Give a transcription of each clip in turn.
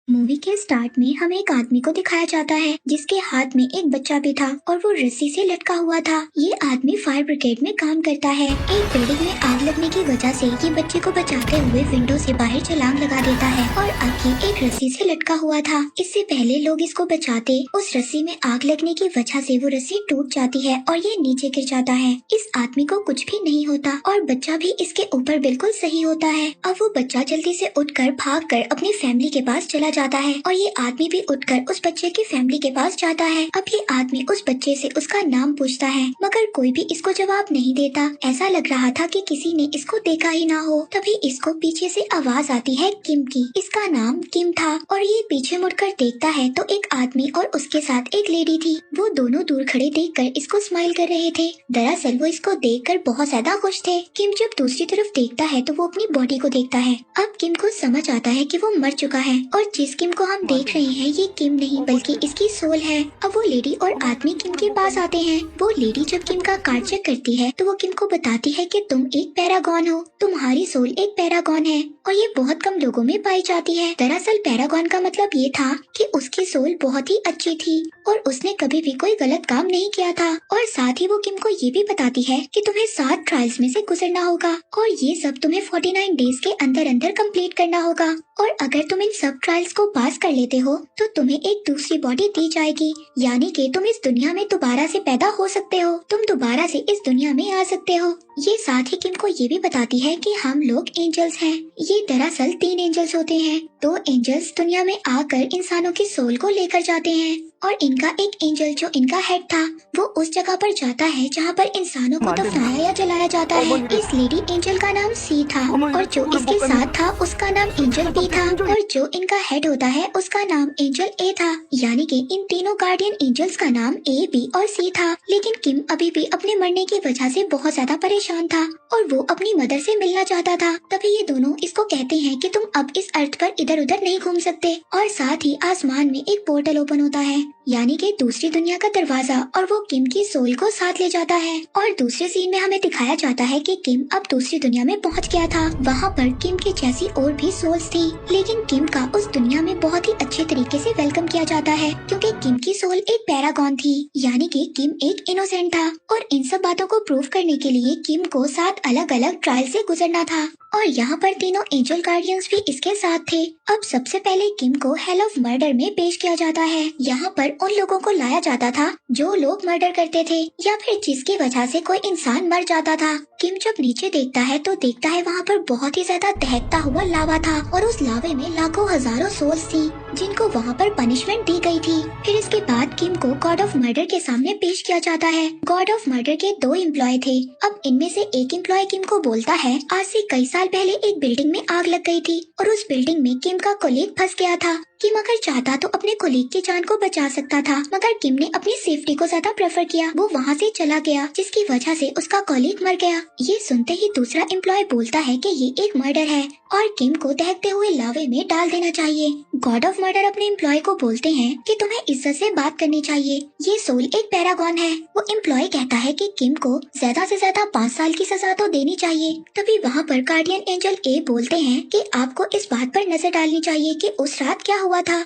Movie के start में हमें एक आदमी को दिखाया जाता है जिसके हाथ में एक बच्चा भी था और वो रस्सी से लटका हुआ था। ये आदमी फायर ब्रिगेड में काम करता है। एक बिल्डिंग में आग लगने की वजह से ये बच्चे को बचाते हुए विंडो से बाहर छलांग लगा देता है और अब ये एक रस्सी से लटका हुआ था। इससे पहले लोग इसको बचाते, उस रस्सी में आग लगने की वजह से वो रस्सी टूट जाती है और ये नीचे गिर जाता है। इस आदमी को कुछ भी नहीं होता और बच्चा भी इसके ऊपर बिल्कुल सही होता है। अब वो बच्चा जल्दी से उठकर भागकर अपनी फैमिली के पास चला जाता है और ये आदमी भी उठकर उस बच्चे की फैमिली के पास जाता है। अब ये आदमी उस बच्चे से उसका नाम पूछता है मगर कोई भी इसको जवाब नहीं देता। ऐसा लग रहा था कि किसी ने इसको देखा ही ना हो। तभी इसको पीछे से आवाज आती है किम की। इसका नाम किम था और ये पीछे मुड़कर देखता है तो एक आदमी और उसके साथ एक लेडी थी। वो दोनों दूर खड़े देखकर इसको स्माइल कर रहे थे। दरअसल वो इसको देखकर बहुत ज्यादा खुश थे। किम जब दूसरी तरफ देखता है तो वो अपनी बॉडी को देखता है। अब किम को समझ आता है कि वो मर चुका है और जिस किम को हम देख रहे हैं ये किम नहीं बल्कि इसकी सोल है। अब वो लेडी और आदमी किम के पास आते हैं। वो लेडी जब किम का कार्ड चेक करती है तो वो किम को बताती है कि तुम एक पैरागॉन हो, तुम्हारी सोल एक पैरागॉन है और ये बहुत कम लोगों में पाई जाती है। दरअसल पैरागॉन का मतलब ये था कि उसकी सोल बहुत ही अच्छी थी और उसने कभी भी कोई गलत काम नहीं किया था। और साथ ही वो किम को ये भी बताती है कि तुम्हें 7 ट्रायल्स में से गुजरना होगा और ये सब तुम्हें 49 डेज के अंदर अंदर कंप्लीट करना होगा और अगर तुम इन सब ट्रायल्स को पास कर लेते हो तो तुम्हें एक दूसरी बॉडी दी जाएगी, यानी कि तुम इस दुनिया में दोबारा से पैदा हो सकते हो, तुम दोबारा से इस दुनिया में आ सकते हो। ये साथ ही किम को ये भी बताती है कि हम लोग एंजल्स हैं। ये दरअसल 3 एंजल्स होते हैं। 2 एंजल्स दुनिया में आकर इंसानों की सोल को लेकर जाते हैं और इनका एक एंजल जो इनका हेड था वो उस जगह पर जाता है जहाँ पर इंसानों को दफनाया या जलाया जाता है। इस लेडी एंजल का नाम सी था और जो इसके साथ था उसका नाम एंजल बी था और जो इनका हेड होता है उसका नाम एंजल ए था। यानी कि इन तीनों गार्डियन एंजल्स का नाम ए, बी और सी था। लेकिन किम अभी भी अपने मरने की वजह से बहुत ज्यादा परेशान था और वो अपनी मदर से मिलना चाहता था। तभी ये दोनों इसको कहते हैं कि तुम अब इस अर्थ पर इधर उधर नहीं घूम सकते और साथ ही आसमान में एक पोर्टल ओपन होता है, यानी कि दूसरी दुनिया का दरवाजा, और वो किम की सोल को साथ ले जाता है। और दूसरे सीन में हमें दिखाया जाता है कि किम अब दूसरी दुनिया में पहुंच गया था। वहाँ पर किम की जैसी और भी सोल्स थी, लेकिन किम का उस दुनिया में बहुत ही अच्छे तरीके से वेलकम किया जाता है क्योंकि किम की सोल एक पैरागॉन थी, यानी कि किम एक इनोसेंट था। और इन सब बातों को प्रूव करने के लिए किम को 7 अलग अलग ट्रायल से गुजरना था और यहाँ पर तीनों एंजल गार्डियंस भी इसके साथ थे। अब सबसे पहले किम को हेल ऑफ मर्डर में पेश किया जाता है। यहाँ पर उन लोगों को लाया जाता था जो लोग मर्डर करते थे या फिर जिसकी वजह से कोई इंसान मर जाता था। किम जब नीचे देखता है तो देखता है वहाँ पर बहुत ही ज्यादा दहकता हुआ लावा था और उस लावे में लाखों हजारों सोल्स थी जिनको वहाँ पर पनिशमेंट दी गई थी। फिर इसके बाद किम को गॉड ऑफ मर्डर के सामने पेश किया जाता है। गॉड ऑफ मर्डर के 2 एम्प्लॉय थे। अब इनमें से एक एम्प्लॉय किम को बोलता है आज से कई साल पहले एक बिल्डिंग में आग लग गई थी और उस बिल्डिंग में किम का कोलीग फंस गया था। किम अगर चाहता तो अपने कोलीग की जान को बचा सकता था, मगर किम ने अपनी सेफ्टी को ज्यादा प्रेफर किया। वो वहाँ से चला गया जिसकी वजह से उसका कोलीग मर गया। ये सुनते ही दूसरा एम्प्लॉय बोलता है कि ये एक मर्डर है और किम को दहकते हुए लावे में डाल देना चाहिए। गॉड ऑफ मर्डर अपने एम्प्लॉय को बोलते हैं कि तुम्हें इज्जत से बात करनी चाहिए, ये सोल एक पैरागॉन है। वो एम्प्लॉय कहता है कि किम को ज्यादा से ज्यादा 5 साल की सजा तो देनी चाहिए। तभी वहाँ पर गार्डियन एंजल ए बोलते हैं कि आपको इस बात पर नजर डालनी चाहिए कि उस रात क्या हुआ था।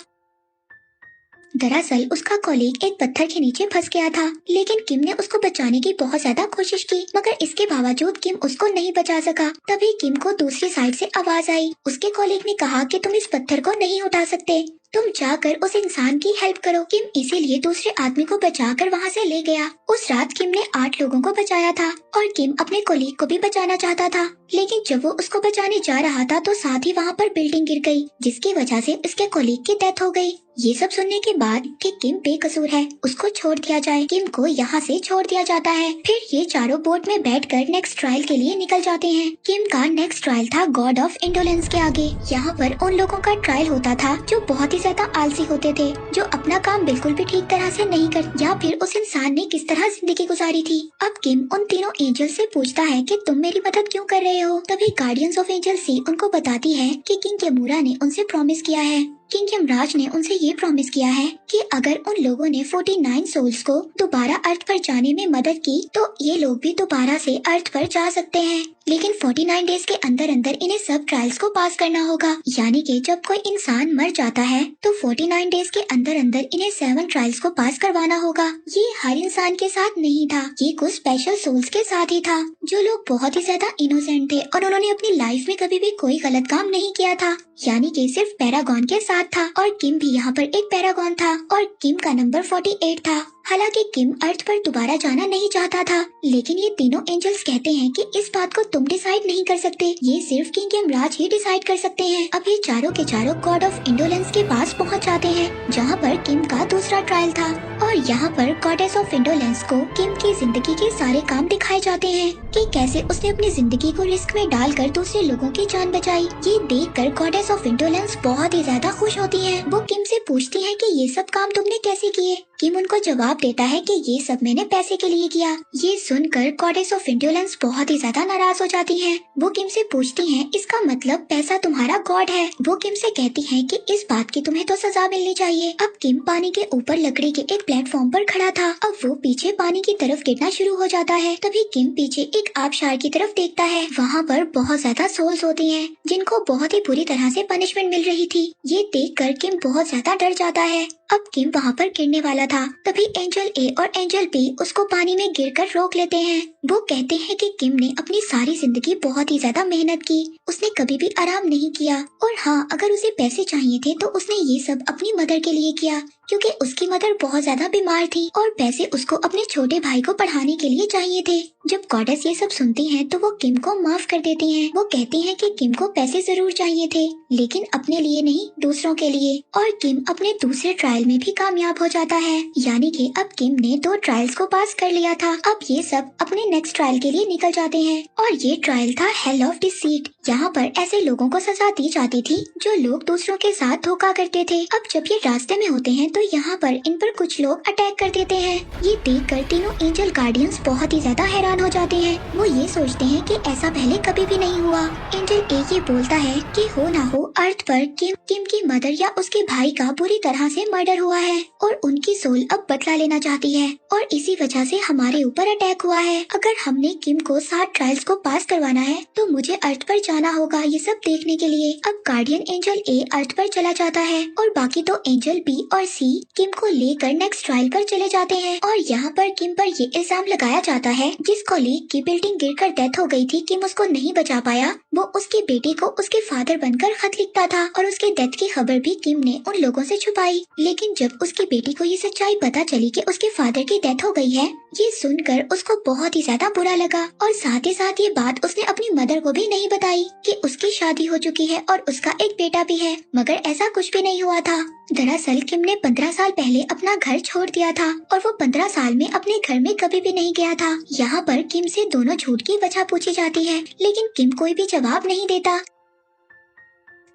दरअसल उसका कॉलीग एक पत्थर के नीचे फंस गया था, लेकिन किम ने उसको बचाने की बहुत ज्यादा कोशिश की, मगर इसके बावजूद किम उसको नहीं बचा सका। तभी किम को दूसरी साइड से आवाज आई। उसके कॉलीग ने कहा कि तुम इस पत्थर को नहीं उठा सकते, तुम जाकर उस इंसान की हेल्प करो। किम इसीलिए दूसरे आदमी को बचाकर वहाँ से ले गया। उस रात किम ने 8 लोगों को बचाया था और किम अपने कोलीग को भी बचाना चाहता था, लेकिन जब वो उसको बचाने जा रहा था तो साथ ही वहाँ पर बिल्डिंग गिर गई जिसकी वजह से उसके कोलीग की डेथ हो गई। ये सब सुनने के बाद कि किम बेकसूर है, उसको छोड़ दिया जाए। किम को यहाँ से छोड़ दिया जाता है। फिर ये चारों बोट में बैठकर नेक्स्ट ट्रायल के लिए निकल जाते हैं। किम का नेक्स्ट ट्रायल था गॉड ऑफ इंडोलेंस के आगे। यहाँ पर उन लोगों का ट्रायल होता था जो बहुत ही ज्यादा आलसी होते थे, जो अपना काम बिल्कुल भी ठीक तरह से नहीं कर, या फिर उस इंसान ने किस तरह जिंदगी गुजारी थी। अब किम उन तीनों एंजल से पूछता है कि तुम मेरी मदद क्यों कर रहे हो। तभी गार्डियंस ऑफ एंजल सी उनको बताती है कि किंग केमूरा ने उनसे प्रॉमिस किया है किंग यमराज ने उनसे ये प्रॉमिस किया है कि अगर उन लोगों ने 49 सोल्स को दोबारा अर्थ पर जाने में मदद की तो ये लोग भी दोबारा से अर्थ पर जा सकते हैं, लेकिन 49 डेज के अंदर अंदर इन्हें सब ट्रायल्स को पास करना होगा। यानी कि जब कोई इंसान मर जाता है तो 49 डेज के अंदर अंदर इन्हें 7 ट्रायल्स को पास करवाना होगा। ये हर इंसान के साथ नहीं था, ये कुछ स्पेशल सोल्स के साथ ही था, जो लोग बहुत ही ज्यादा इनोसेंट थे और उन्होंने अपनी लाइफ में कभी भी कोई गलत काम नहीं किया था। यानी कि सिर्फ पैरागॉन के साथ था और किम भी यहाँ पर एक पैरागॉन था और किम का नंबर 48 था। हालांकि किम अर्थ पर दोबारा जाना नहीं चाहता था, लेकिन ये तीनों एंजल्स कहते हैं कि इस बात को तुम डिसाइड नहीं कर सकते, ये सिर्फ किंग यमराज ही डिसाइड कर सकते हैं। अब ये चारों के चारों गॉड ऑफ इंडोलेंस के पास पहुंच जाते हैं, जहां पर किम का दूसरा ट्रायल था और यहाँ पर गॉडेस ऑफ इंडोलेंस को किम की जिंदगी के सारे काम दिखाए जाते हैं कि कैसे उसने अपनी जिंदगी को रिस्क में डालकर दूसरे लोगों की जान बचाई। ये देखकर गॉडेस ऑफ इंडोलेंस बहुत ही ज्यादा खुश होती है। वो किम से पूछती है कि ये सब काम तुमने कैसे किए। किम उनको जवाब देता है कि ये सब मैंने पैसे के लिए किया। ये सुनकर गॉडेस ऑफ इंडोलेंस बहुत ही ज्यादा नाराज हो जाती हैं। वो किम से पूछती हैं, इसका मतलब पैसा तुम्हारा गॉड है। वो किम से कहती हैं कि इस बात की तुम्हें तो सजा मिलनी चाहिए। अब किम पानी के ऊपर लकड़ी के एक प्लेटफॉर्म पर खड़ा था। अब वो पीछे पानी की तरफ गिरना शुरू हो जाता है। तभी किम पीछे एक आबशार की तरफ देखता है। वहाँ पर बहुत ज्यादा सोल्स होती हैं, जिनको बहुत ही बुरी तरह से पनिशमेंट मिल रही थी। ये देखकर किम बहुत ज्यादा डर जाता है। अब किम वहाँ पर गिरने वाला था, तभी एंजल ए और एंजल बी उसको पानी में गिरकर रोक लेते हैं। वो कहते हैं कि किम ने अपनी सारी जिंदगी बहुत ही ज्यादा मेहनत की, उसने कभी भी आराम नहीं किया और हाँ, अगर उसे पैसे चाहिए थे तो उसने ये सब अपनी मदर के लिए किया, क्योंकि उसकी मदर बहुत ज्यादा बीमार थी और पैसे उसको अपने छोटे भाई को पढ़ाने के लिए चाहिए थे। जब गॉडेस ये सब सुनती हैं तो वो किम को माफ कर देती हैं। वो कहती हैं कि किम को पैसे जरूर चाहिए थे, लेकिन अपने लिए नहीं, दूसरों के लिए। और किम अपने दूसरे ट्रायल में भी कामयाब हो जाता है। यानी कि अब किम ने 2 ट्रायल्स को पास कर लिया था। अब ये सब अपने नेक्स्ट ट्रायल के लिए निकल जाते हैं और ये ट्रायल था हेल ऑफ डिसीट। यहाँ पर ऐसे लोगों को सजा दी जाती थी जो लोग दूसरों के साथ धोखा करते थे। अब जब ये रास्ते में होते हैं तो यहाँ पर इन पर कुछ लोग अटैक कर देते हैं। ये देखकर तीनों एंजल गार्डियंस बहुत ही ज्यादा हैरान हो जाते हैं। वो ये सोचते हैं कि ऐसा पहले कभी भी नहीं हुआ। एंजल ए ये बोलता है कि हो ना हो अर्थ पर किम की मदर या उसके भाई का बुरी तरह से मर्डर हुआ है और उनकी सोल अब बदला लेना चाहती है और इसी वजह से हमारे ऊपर अटैक हुआ है। अगर हमने किम को 7 ट्रायल्स को पास करवाना है तो मुझे अर्थ पर जाना होगा ये सब देखने के लिए। अब गार्डियन एंजल ए अर्थ पर चला जाता है और बाकी 2 एंजल बी और सी किम को लेकर नेक्स्ट ट्रायल पर चले जाते हैं और यहाँ पर किम पर ये इल्जाम लगाया जाता है जिस कॉलीग की बिल्डिंग गिरकर डेथ हो गई थी, किम उसको नहीं बचा पाया। वो उसकी बेटी को उसके फादर बनकर खत लिखता था और उसके डेथ की खबर भी किम ने उन लोगों से छुपाई। लेकिन जब उसकी बेटी को ये सच्चाई पता चली कि उसके फादर की डेथ हो गई है, ये सुनकर उसको बहुत ही ज्यादा बुरा लगा और साथ ही साथ ये बात उसने अपनी मदर को भी नहीं बताई कि उसकी शादी हो चुकी है और उसका एक बेटा भी है, मगर ऐसा कुछ भी नहीं हुआ था। दरअसल किम ने 15 साल पहले अपना घर छोड़ दिया था और वो 15 साल में अपने घर में कभी भी नहीं गया था। यहाँ पर किम से दोनों झूठ की वजह पूछी जाती है, लेकिन किम कोई भी जवाब नहीं देता।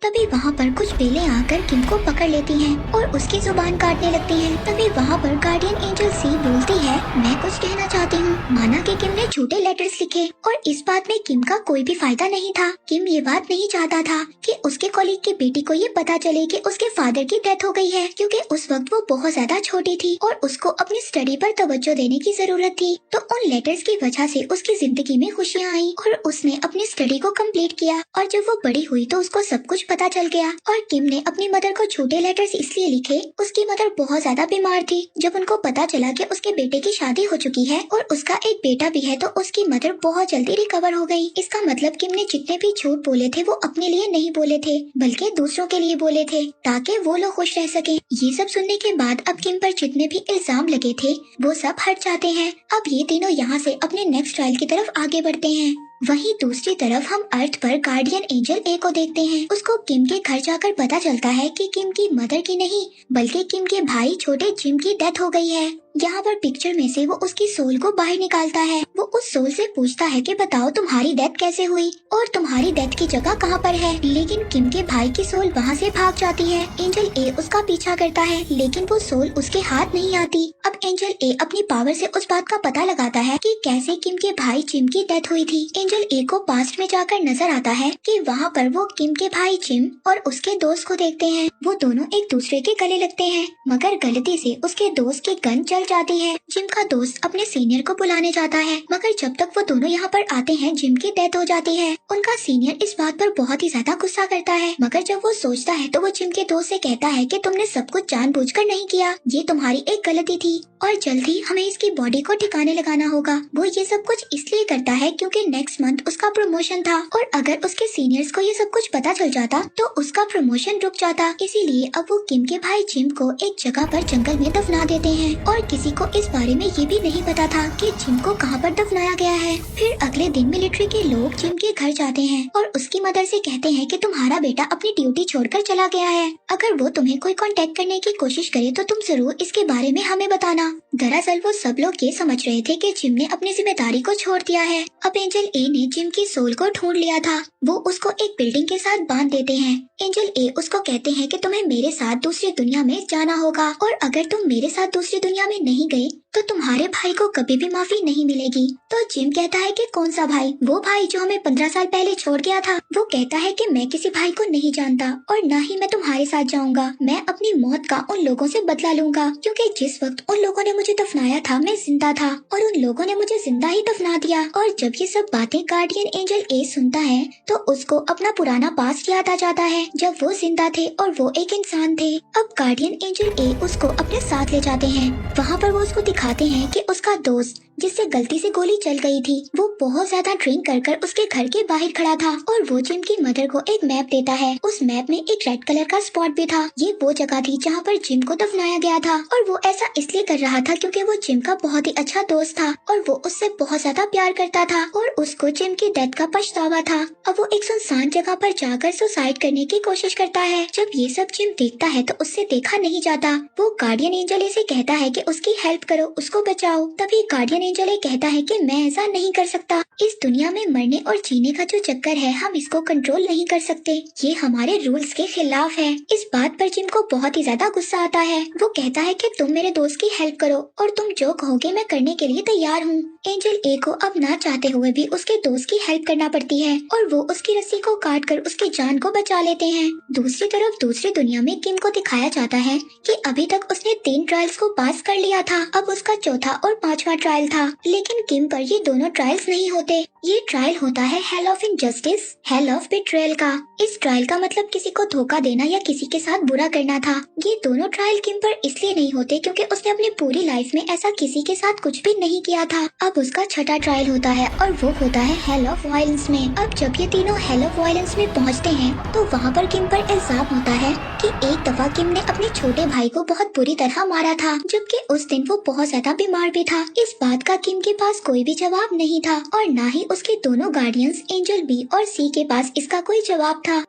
तभी वहाँ पर कुछ बेलें आकर किम को पकड़ लेती हैं और उसकी जुबान काटने लगती हैं। तभी वहाँ पर गार्डियन एंजल सी बोलती है, मैं कुछ कहना चाहती हूँ। माना कि किम ने झूठे लेटर्स लिखे और इस बात में किम का कोई भी फायदा नहीं था। किम ये बात नहीं चाहता था कि उसके कॉलीग की बेटी को ये पता चले कि उसके फादर की डेथ हो गई है, क्योंकि उस वक्त वो बहुत ज्यादा छोटी थी और उसको अपनी स्टडी पर तवज्जो देने की जरूरत थी। तो उन लेटर्स की वजह से उसकी जिंदगी में खुशियाँ आई और उसने अपनी स्टडी को कम्प्लीट किया और जब वो बड़ी हुई तो उसको सब कुछ पता चल गया। और किम ने अपनी मदर को झूठे लेटर्स इसलिए लिखे, उसकी मदर बहुत ज्यादा बीमार थी। जब उनको पता चला कि उसके बेटे की शादी हो चुकी है और उसका एक बेटा भी है तो उसकी मदर बहुत जल्दी रिकवर हो गई। इसका मतलब किम ने जितने भी झूठ बोले थे वो अपने लिए नहीं बोले थे बल्कि दूसरों के लिए बोले थे ताकि वो लोग खुश रह सके। ये सब सुनने के बाद अब किम पर जितने भी इल्जाम लगे थे वो सब हट जाते हैं। अब ये तीनों यहाँ से अपने नेक्स्ट ट्रायल की तरफ आगे बढ़ते हैं। वहीं दूसरी तरफ हम अर्थ पर गार्डियन एंजल ए को देखते हैं। उसको किम के घर जाकर पता चलता है कि किम की मदर की नहीं बल्कि किम के भाई छोटे जिम की डेथ हो गई है यहाँ पर पिक्चर में से वो उसकी सोल को बाहर निकालता है। वो उस सोल से पूछता है कि बताओ तुम्हारी डेथ कैसे हुई और तुम्हारी डेथ की जगह कहाँ पर है। लेकिन किम के भाई की सोल वहाँ से भाग जाती है। एंजल ए उसका पीछा करता है लेकिन वो सोल उसके हाथ नहीं आती। अब एंजल ए अपनी पावर से उस बात का पता लगाता है कि कैसे किम के भाई जिम की डेथ हुई थी। एंजल ए को पास्ट में जाकर नजर आता है कि वहाँ पर वो किम के भाई जिम और उसके दोस्त को देखते हैं। वो दोनों एक दूसरे के गले लगते हैं मगर गलती से उसके दोस्त की गन चल जाती है। जिम का दोस्त अपने सीनियर को बुलाने जाता है मगर जब तक वो दोनों यहाँ पर आते हैं जिम की डेथ हो जाती है। उनका सीनियर इस बात पर बहुत ही ज्यादा गुस्सा करता है मगर जब वो सोचता है तो वो जिम के दोस्त से कहता है कि तुमने सब कुछ जानबूझकर नहीं किया, ये तुम्हारी एक गलती थी और जल्दी हमें इसकी बॉडी को ठिकाने लगाना होगा। वो ये सब कुछ इसलिए करता है क्योंकि नेक्स्ट मंथ उसका प्रमोशन था और अगर उसके सीनियर्स को ये सब कुछ पता चल जाता तो उसका प्रमोशन रुक जाता। इसीलिए अब वो किम के भाई जिम को एक जगह पर जंगल में दफना देते हैं और किसी को इस बारे में ये भी नहीं पता था कि जिम को कहाँ पर दफनाया गया है। फिर अगले दिन मिलिट्री के लोग जिम के घर जाते हैं और उसकी मदर से कहते हैं कि तुम्हारा बेटा अपनी ड्यूटी छोड़कर चला गया है, अगर वो तुम्हें कोई कांटेक्ट करने की कोशिश करे तो तुम जरूर इसके बारे में हमें बताना। दरअसल वो सब लोग ये समझ रहे थे कि जिम ने अपनी जिम्मेदारी को छोड़ दिया है। अब एंजल ए ने जिम की सोल को ढूंढ लिया था। वो उसको एक बिल्डिंग के साथ बांध देते हैं। एंजल ए उसको कहते हैं कि तुम्हें मेरे साथ दूसरी दुनिया में जाना होगा और अगर तुम मेरे साथ दूसरी दुनिया में नहीं गए तो तुम्हारे भाई को कभी भी माफी नहीं मिलेगी। तो जिम कहता है कि कौन सा भाई? वो भाई जो हमें 15 साल पहले छोड़ गया था। वो कहता है कि मैं किसी भाई को नहीं जानता और न ही मैं तुम्हारे साथ जाऊंगा। मैं अपनी मौत का उन लोगों से बदला लूंगा क्योंकि जिस वक्त उन लोगों ने मुझे दफनाया था मैं जिंदा था और उन लोगों ने मुझे जिंदा ही दफना दिया। और जब ये सब बातें गार्डियन एंजल ए सुनता है तो उसको अपना पुराना पास्ट याद आ जाता है जब वो जिंदा थे और वो एक इंसान थे। अब गार्डियन एंजल ए उसको अपने साथ ले जाते हैं। वहाँ पर वो उसको दिखाते हैं कि उसका दोस्त जिससे गलती से गोली चल गई थी वो बहुत ज्यादा ड्रिंक कर उसके घर के बाहर खड़ा था और वो जिम की मदर को एक मैप देता है। उस मैप में एक रेड कलर का स्पॉट भी था। ये वो जगह थी जहाँ पर जिम को दफनाया गया था और वो ऐसा इसलिए कर रहा था क्योंकि वो जिम का बहुत ही अच्छा दोस्त था और वो उससे बहुत ज्यादा प्यार करता था और उसको जिम की डेथ का पछतावा था। अब वो एक सुनसान जगह पर जाकर सुसाइड करने की कोशिश करता है। जब ये सब जिम देखता है तो उससे देखा नहीं जाता। वो गार्डियन एंजल से कहता है कि उसकी हेल्प करो, उसको बचाओ। तभी गार्डियन एंजल कहता है कि मैं ऐसा नहीं कर सकता। इस दुनिया में मरने और जीने का जो चक्कर है हम इसको कंट्रोल नहीं कर सकते, ये हमारे रूल्स के खिलाफ है। इस बात पर जिम को बहुत ही ज्यादा गुस्सा आता है। वो कहता है कि तुम मेरे दोस्त की हेल्प करो और तुम जो कहोगे मैं करने के लिए तैयार हूँ। एंजल ए को अब ना चाहते हुए भी उसके दोस्त की हेल्प करना पड़ती है और वो उसकी रस्सी को काट कर उसकी जान को बचा लेते हैं। दूसरी तरफ दूसरी दुनिया में किम को दिखाया जाता है कि अभी तक उसने 3 ट्रायल्स को पास कर लिया था। अब उसका चौथा और 5वां ट्रायल था लेकिन किम पर ये दोनों ट्रायल्स नहीं होते। ये ट्रायल होता है hell of injustice, hell of betrayal का। इस ट्रायल का मतलब किसी को धोखा देना या किसी के साथ बुरा करना था। ये दोनों ट्रायल किम पर इसलिए नहीं होते क्योंकि उसने अपनी पूरी लाइफ में ऐसा किसी के साथ कुछ भी नहीं किया था। अब उसका छठा ट्रायल होता है और वो होता है हेल ऑफ वायलेंस में। अब जब ये तीनों हेल ऑफ वायलेंस में पहुँचते हैं तो वहाँ पर किम पर इल्जाम होता है कि एक दफा किम ने अपने छोटे भाई को बहुत बुरी तरह मारा था जबकि उस दिन वो बहुत ज्यादा बीमार भी था। इस बात का किम के पास कोई भी जवाब नहीं था और ना ही उसके दोनों गार्डियंस एंजल बी और सी के पास इसका कोई जवाब था।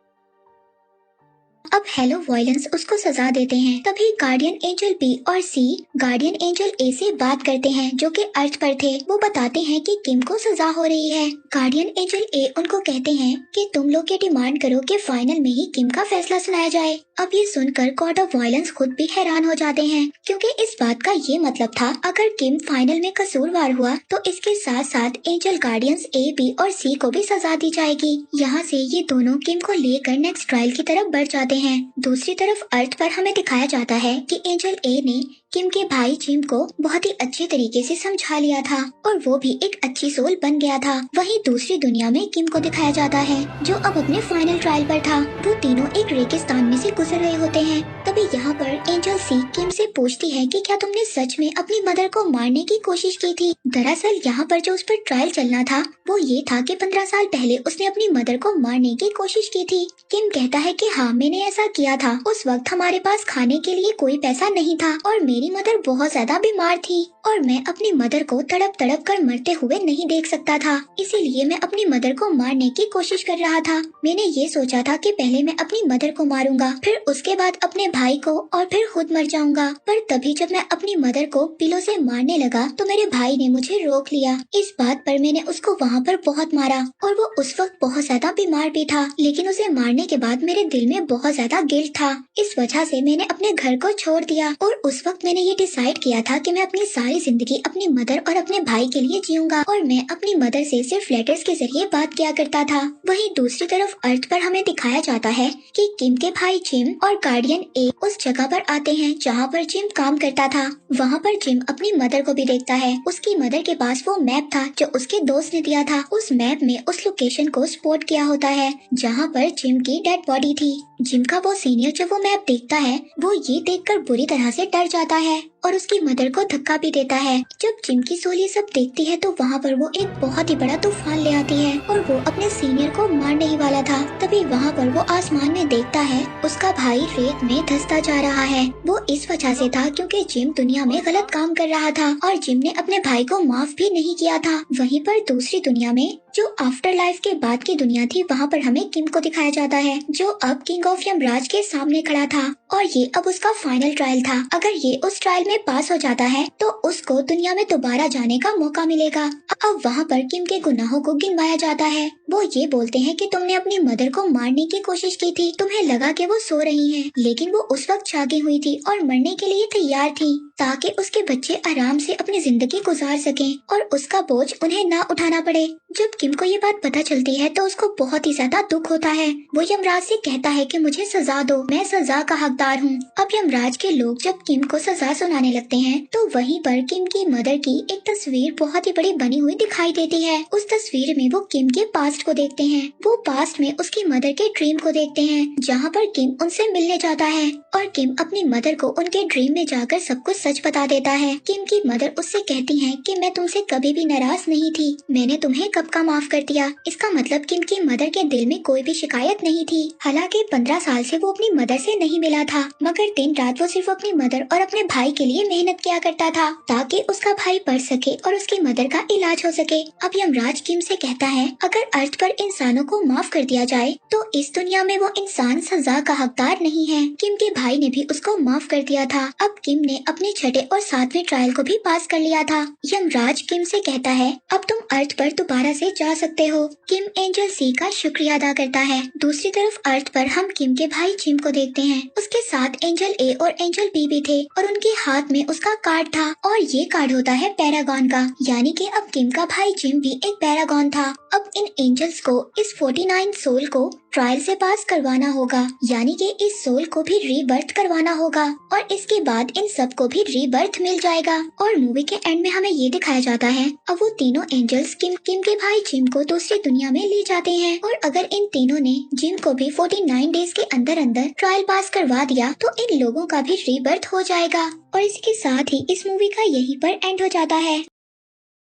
अब हेलो वायलेंस उसको सजा देते हैं। तभी गार्डियन एंजल बी और सी गार्डियन एंजल ए से बात करते हैं जो कि अर्थ पर थे। वो बताते हैं कि किम को सजा हो रही है। गार्डियन एंजल ए उनको कहते हैं कि तुम लोग ये डिमांड करो कि फाइनल में ही किम का फैसला सुनाया जाए। अब ये सुनकर गॉड ऑफ वायलेंस खुद भी हैरान हो जाते हैं क्योंकि इस बात का ये मतलब था अगर किम फाइनल में कसूरवार हुआ तो इसके साथ साथ एंजल गार्डियंस ए बी और सी को भी सजा दी जाएगी। यहाँ से ये दोनों किम को लेकर नेक्स्ट ट्रायल की तरफ बढ़ जाते हैं। दूसरी तरफ अर्थ पर हमें दिखाया जाता है कि एंजल ए ने किम के भाई जिम को बहुत ही अच्छे तरीके से समझा लिया था और वो भी एक अच्छी सोल बन गया था। वहीं दूसरी दुनिया में किम को दिखाया जाता है जो अब अपने फाइनल ट्रायल पर था। वो तीनों एक रेगिस्तान में से गुजर रहे होते हैं। तभी यहाँ पर एंजल सी किम से पूछती है कि क्या तुमने सच में अपनी मदर को मारने की कोशिश की थी। दरअसल यहाँ पर जो उस पर ट्रायल चलना था वो ये था कि 15 साल पहले उसने अपनी मदर को मारने की कोशिश की थी। किम कहता है कि हाँ मैंने ऐसा किया था। उस वक्त हमारे पास खाने के लिए कोई पैसा नहीं था और मेरी मेरी मदर बहुत ज्यादा बीमार थी और मैं अपनी मदर को तड़प तड़प कर मरते हुए नहीं देख सकता था, इसीलिए मैं अपनी मदर को मारने की कोशिश कर रहा था। मैंने ये सोचा था कि पहले मैं अपनी मदर को मारूंगा, फिर उसके बाद अपने भाई को और फिर खुद मर जाऊंगा। पर तभी जब मैं अपनी मदर को पिलो से मारने लगा तो मेरे भाई ने मुझे रोक लिया। इस बात पर मैंने उसको वहाँ पर बहुत मारा और वो उस वक्त बहुत ज्यादा बीमार भी था, लेकिन उसे मारने के बाद मेरे दिल में बहुत ज्यादा गिल्ट था। इस वजह से मैंने अपने घर को छोड़ दिया और उस वक्त मैंने ये डिसाइड किया था कि मैं अपनी सारी जिंदगी अपनी मदर और अपने भाई के लिए जीऊंगा और मैं अपनी मदर से सिर्फ लेटर्स के जरिए बात किया करता था। वहीं दूसरी तरफ अर्थ पर हमें दिखाया जाता है कि किम के भाई जिम और गार्डियन ए उस जगह पर आते हैं जहाँ पर जिम काम करता था। वहाँ पर जिम अपनी मदर को भी देखता है। उसकी मदर के पास वो मैप था जो उसके दोस्त ने दिया था। उस मैप में उस लोकेशन को स्पॉट किया होता है जहाँ पर जिम की डेड बॉडी थी। जिम का वो सीनियर जब वो मैप देखता है वो ये देखकर बुरी तरह से डर जाता है और उसकी मदर को धक्का भी देता है। जब जिम की सोल ये सब देखती है तो वहाँ पर वो एक बहुत ही बड़ा तूफान ले आती है और वो अपने सीनियर को मारने ही वाला था। तभी वहाँ पर वो आसमान में देखता है उसका भाई रेत में धंसता जा रहा है। वो इस वजह से था क्योंकि जिम दुनिया में गलत काम कर रहा था और जिम ने अपने भाई को माफ भी नहीं किया था। वहीं पर दूसरी दुनिया में जो आफ्टर लाइफ के बाद की दुनिया थी वहाँ पर हमें किम को दिखाया जाता है जो अब किंग ऑफ यमराज के सामने खड़ा था और ये अब उसका फाइनल ट्रायल था। अगर ये उस ट्रायल में पास हो जाता है तो उसको दुनिया में दोबारा जाने का मौका मिलेगा। अब वहाँ पर किम के गुनाहों को गिनवाया जाता है। वो ये बोलते हैं कि तुमने अपनी मदर को मारने की कोशिश की थी, तुम्हें लगा कि वो सो रही हैं, लेकिन वो उस वक्त जागी हुई थी और मरने के लिए तैयार थी ताकि उसके बच्चे आराम से अपनी जिंदगी गुजार सकें और उसका बोझ उन्हें ना उठाना पड़े। जब किम को ये बात पता चलती है तो उसको बहुत ही ज्यादा दुख होता है। वो यमराज से कहता है कि मुझे सजा दो, मैं सजा का हकदार हूँ। अब यमराज के लोग जब किम को सजा सुनाने लगते हैं तो वहीं पर किम की मदर की एक तस्वीर बहुत ही बड़ी बनी हुई दिखाई देती है। उस तस्वीर में वो किम के पास्ट को देखते हैं। वो पास्ट में उसकी मदर के ड्रीम को देखते हैं जहाँ पर किम उनसे मिलने जाता है और किम अपनी मदर को उनके ड्रीम में जाकर सब कुछ सच बता देता है। किम की मदर उससे कहती है कि मैं तुमसे कभी भी नाराज नहीं थी, मैंने तुम्हें कब का माफ कर दिया। इसका मतलब किम की मदर के दिल में कोई भी शिकायत नहीं थी। हालांकि 15 साल से वो अपनी मदर से नहीं मिला था, मगर दिन रात वो सिर्फ अपनी मदर और अपने भाई के लिए मेहनत किया करता था ताकि उसका भाई पढ़ सके और उसकी मदर का इलाज हो सके। अब यमराज किम से कहता है अगर अर्थ पर इंसानों को माफ कर दिया जाए तो इस दुनिया में वो इंसान सजा का हकदार नहीं है। किम के भाई ने भी उसको माफ कर दिया था। अब किम ने अपने छठे और 7वें ट्रायल को भी पास कर लिया था। यमराज किम से कहता है अब तुम अर्थ पर दोबारा से जा सकते हो। किम एंजल सी का शुक्रिया अदा करता है। दूसरी तरफ अर्थ पर हम किम के भाई जिम को देखते हैं। उसके साथ एंजल ए और एंजल बी भी थे और उनके हाथ में उसका कार्ड था और ये कार्ड होता है पैरागॉन का, यानी कि अब किम का भाई जिम भी एक पैरागॉन था। अब इन एंजल्स को इस 49 सोल को ट्रायल से पास करवाना होगा, यानी कि इस सोल को भी रीबर्थ करवाना होगा और इसके बाद इन सबको भी रीबर्थ मिल जाएगा। और मूवी के एंड में हमें ये दिखाया जाता है अब वो तीनों एंजल्स किम के भाई जिम को दूसरी दुनिया में ले जाते हैं और अगर इन तीनों ने जिम को भी 49 डेज के अंदर अंदर ट्रायल पास करवा दिया तो इन लोगों का भी रीबर्थ हो जाएगा। और इसके साथ ही इस मूवी का यहीं पर एंड हो जाता है।